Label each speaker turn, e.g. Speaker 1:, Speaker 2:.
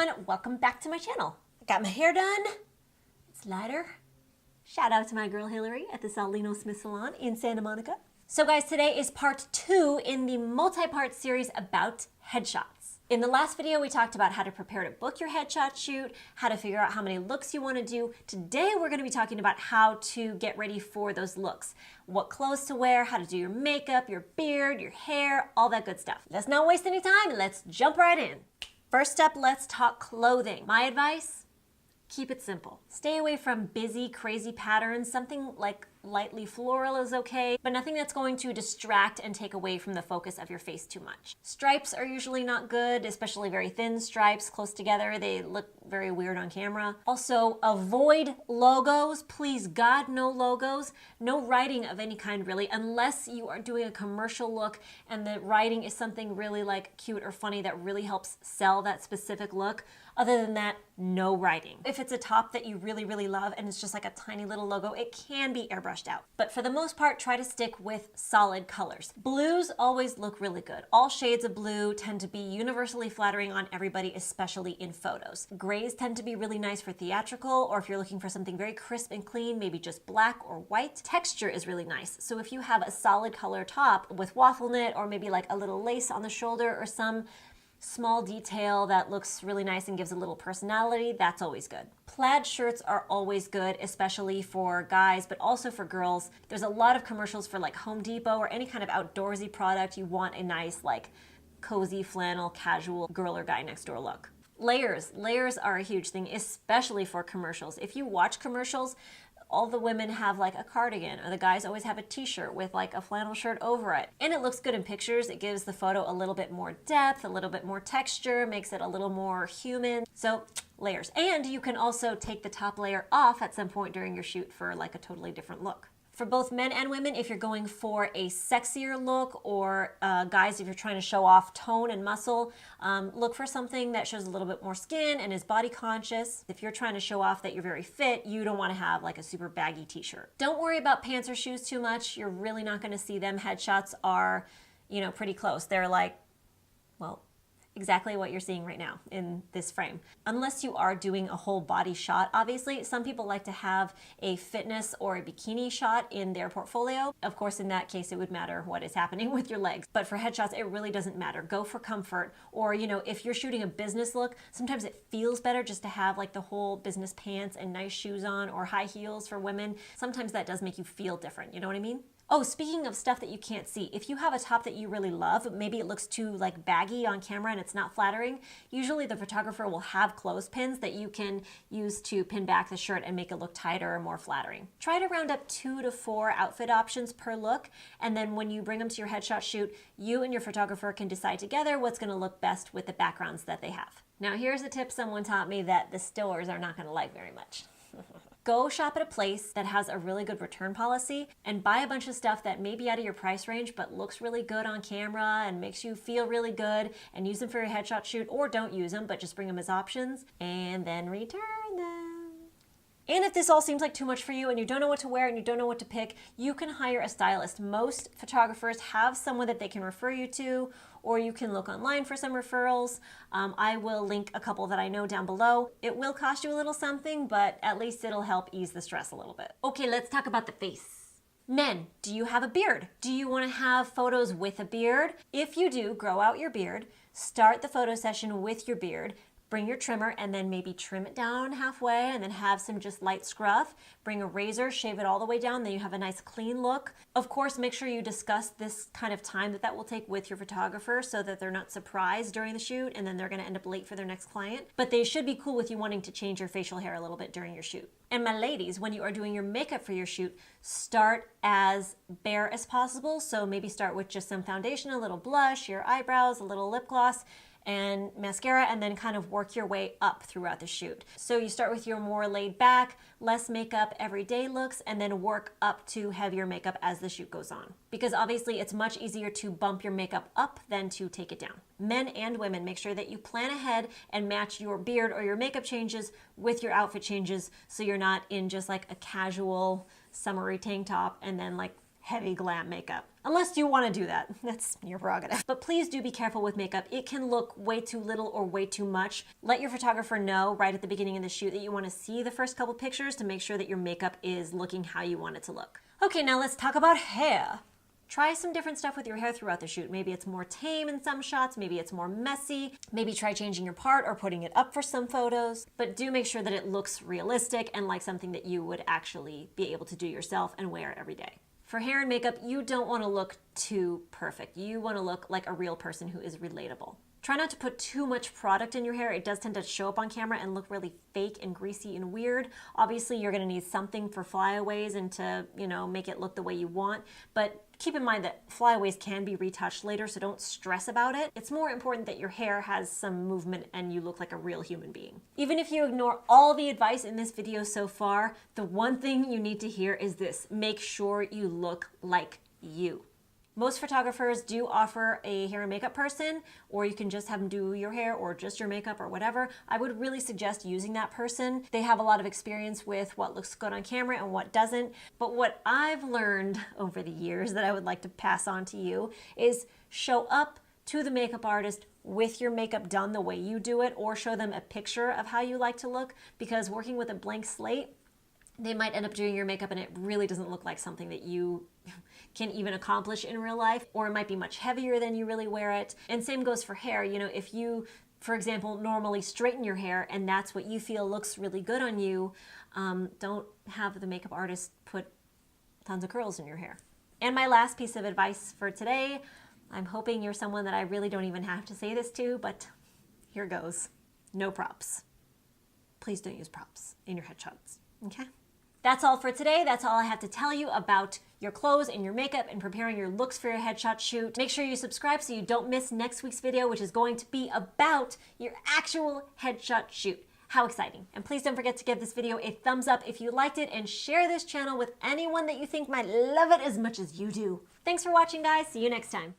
Speaker 1: everyone, welcome back to my channel. I got my hair done, it's lighter. Shout out to my girl Hilary at the Saulino Smith salon in Santa Monica. So guys, today is part 2 in the multi-part series about headshots. In the last video, we talked about how to prepare to book your headshot shoot, how to figure out how many looks you want to do. Today, we're going to be talking about how to get ready for those looks. What clothes to wear, how to do your makeup, your beard, your hair, all that good stuff. Let's not waste any time, let's jump right in. First up, let's talk clothing. My advice, keep it simple. Stay away from busy, crazy patterns. Something like lightly floral is okay, but nothing that's going to distract and take away from the focus of your face too much. Stripes are usually not good, especially very thin stripes close together. They look very weird on camera. Also, avoid logos. Please, God, no logos. No writing of any kind, really, unless you are doing a commercial look and the writing is something really like cute or funny that really helps sell that specific look. Other than that, no writing. If it's a top that you really, really love and it's just like a tiny little logo, it can be airbrushed out. But for the most part, try to stick with solid colors. Blues always look really good. All shades of blue tend to be universally flattering on everybody, especially in photos. Grays tend to be really nice for theatrical, or if you're looking for something very crisp and clean, maybe just black or white. Texture is really nice. So if you have a solid color top with waffle knit or maybe like a little lace on the shoulder or some small detail that looks really nice and gives a little personality, that's always good. Plaid shirts are always good, especially for guys, but also for girls. There's a lot of commercials for like Home Depot or any kind of outdoorsy product. You want a nice, like, cozy flannel, casual girl or guy next door look. Layers are a huge thing, especially for commercials. If you watch commercials, all the women have like a cardigan, or the guys always have a t-shirt with like a flannel shirt over it. And it looks good in pictures. It gives the photo a little bit more depth, a little bit more texture, makes it a little more human. So layers. And you can also take the top layer off at some point during your shoot for like a totally different look. For both men and women, if you're going for a sexier look, or guys, if you're trying to show off tone and muscle, look for something that shows a little bit more skin and is body conscious. If you're trying to show off that you're very fit, you don't want to have like a super baggy t-shirt. Don't worry about pants or shoes too much. You're really not going to see them. Headshots are, you know, pretty close. They're like, well, exactly what you're seeing right now in this frame. Unless you are doing a whole body shot, obviously. Some people like to have a fitness or a bikini shot in their portfolio. Of course, in that case, it would matter what is happening with your legs. But for headshots, it really doesn't matter. Go for comfort. Or, you know, if you're shooting a business look, sometimes it feels better just to have like the whole business pants and nice shoes on, or high heels for women. Sometimes that does make you feel different. You know what I mean? Oh, speaking of stuff that you can't see, if you have a top that you really love, maybe it looks too like baggy on camera and it's not flattering, usually the photographer will have clothespins that you can use to pin back the shirt and make it look tighter or more flattering. Try to round up 2 to 4 outfit options per look, and then when you bring them to your headshot shoot, you and your photographer can decide together what's going to look best with the backgrounds that they have. Now here's a tip someone taught me that the stores are not going to like very much. Go shop at a place that has a really good return policy and buy a bunch of stuff that may be out of your price range but looks really good on camera and makes you feel really good, and use them for your headshot shoot, or don't use them but just bring them as options and then return them. And if this all seems like too much for you and you don't know what to wear and you don't know what to pick, you can hire a stylist. Most photographers have someone that they can refer you to, or you can look online for some referrals. I will link a couple that I know down below. It will cost you a little something, but at least it'll help ease the stress a little bit. Okay, let's talk about the face. Men, do you have a beard? Do you want to have photos with a beard? If you do, grow out your beard. Start the photo session with your beard. Bring your trimmer and then maybe trim it down halfway and then have some just light scruff. Bring a razor, shave it all the way down, then you have a nice clean look. Of course, make sure you discuss this kind of time that will take with your photographer so that they're not surprised during the shoot and then they're gonna end up late for their next client. But they should be cool with you wanting to change your facial hair a little bit during your shoot. And my ladies, when you are doing your makeup for your shoot, start as bare as possible. So maybe start with just some foundation, a little blush, your eyebrows, a little lip gloss, and mascara, and then kind of work your way up throughout the shoot. So you start with your more laid back, less makeup, everyday looks, and then work up to heavier makeup as the shoot goes on. Because obviously it's much easier to bump your makeup up than to take it down. Men and women, make sure that you plan ahead and match your beard or your makeup changes with your outfit changes, so you're not in just like a casual summery tank top and then like heavy glam makeup. Unless you want to do that, that's your prerogative. But please do be careful with makeup. It can look way too little or way too much. Let your photographer know right at the beginning of the shoot that you want to see the first couple pictures to make sure that your makeup is looking how you want it to look. Okay, now let's talk about hair. Try some different stuff with your hair throughout the shoot. Maybe it's more tame in some shots, maybe it's more messy, maybe try changing your part or putting it up for some photos, but do make sure that it looks realistic and like something that you would actually be able to do yourself and wear every day. For hair and makeup, you don't want to look too perfect. You want to look like a real person who is relatable. Try not to put too much product in your hair. It does tend to show up on camera and look really fake and greasy and weird. Obviously, you're going to need something for flyaways and to, make it look the way you want. But keep in mind that flyaways can be retouched later, so don't stress about it. It's more important that your hair has some movement and you look like a real human being. Even if you ignore all the advice in this video so far, the one thing you need to hear is this: make sure you look like you. Most photographers do offer a hair and makeup person, or you can just have them do your hair or just your makeup or whatever. I would really suggest using that person. They have a lot of experience with what looks good on camera and what doesn't. But what I've learned over the years that I would like to pass on to you is show up to the makeup artist with your makeup done the way you do it, or show them a picture of how you like to look, because working with a blank slate, they might end up doing your makeup and it really doesn't look like something that you can even accomplish in real life, or it might be much heavier than you really wear it. And same goes for hair. If you, for example, normally straighten your hair and that's what you feel looks really good on you, don't have the makeup artist put tons of curls in your hair. And my last piece of advice for today, I'm hoping you're someone that I really don't even have to say this to, but here goes. No props. Please don't use props in your headshots, okay? That's all for today. That's all I have to tell you about your clothes and your makeup and preparing your looks for your headshot shoot. Make sure you subscribe so you don't miss next week's video, which is going to be about your actual headshot shoot. How exciting. And please don't forget to give this video a thumbs up if you liked it, and share this channel with anyone that you think might love it as much as you do. Thanks for watching, guys. See you next time.